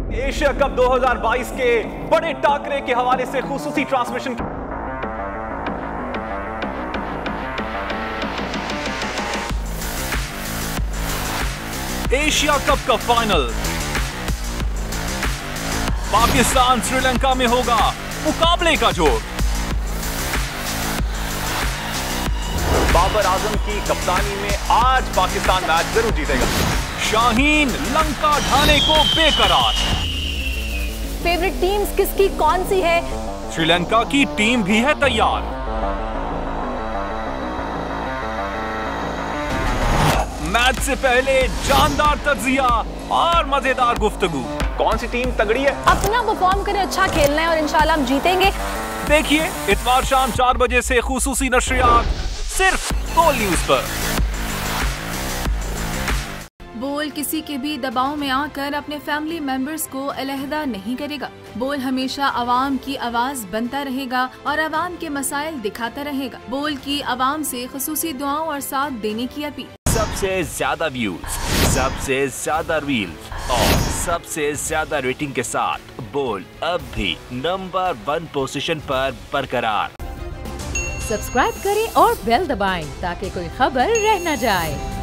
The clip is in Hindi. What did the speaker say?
एशिया कप 2022 के बड़े टाकरे के हवाले से खुसूसी ट्रांसमिशन। एशिया कप का फाइनल पाकिस्तान श्रीलंका में होगा मुकाबले का जोर। बाबर आजम की कप्तानी में आज पाकिस्तान मैच जरूर जीतेगा। शाहीन लंका ढाने को बेकरार। फेवरेट टीम्स किसकी कौन सी है? श्रीलंका की टीम भी है तैयार। मैच से पहले जानदार तज्जिया और मजेदार गुफ्तगू। कौन सी टीम तगड़ी है? अपना परफॉर्म करें, अच्छा खेलना है और इंशाल्लाह हम जीतेंगे। देखिए इतवार शाम 4 बजे से खुसूसी नशरियात सिर्फ गोल न्यूज पर। बोल किसी के भी दबाव में आकर अपने फैमिली मेंबर्स को अलहदा नहीं करेगा। बोल हमेशा आवाम की आवाज बनता रहेगा और आवाम के मसाइल दिखाता रहेगा। बोल की आवाम से खुसूसी दुआओं और साथ देने की अपील। सबसे ज्यादा व्यूज, सबसे ज्यादा रील्स और सबसे ज्यादा रेटिंग के साथ बोल अब भी नंबर 1 पोजीशन पर बरकरार। सब्सक्राइब करें और बेल दबाएं ताकि कोई खबर रह न जाए।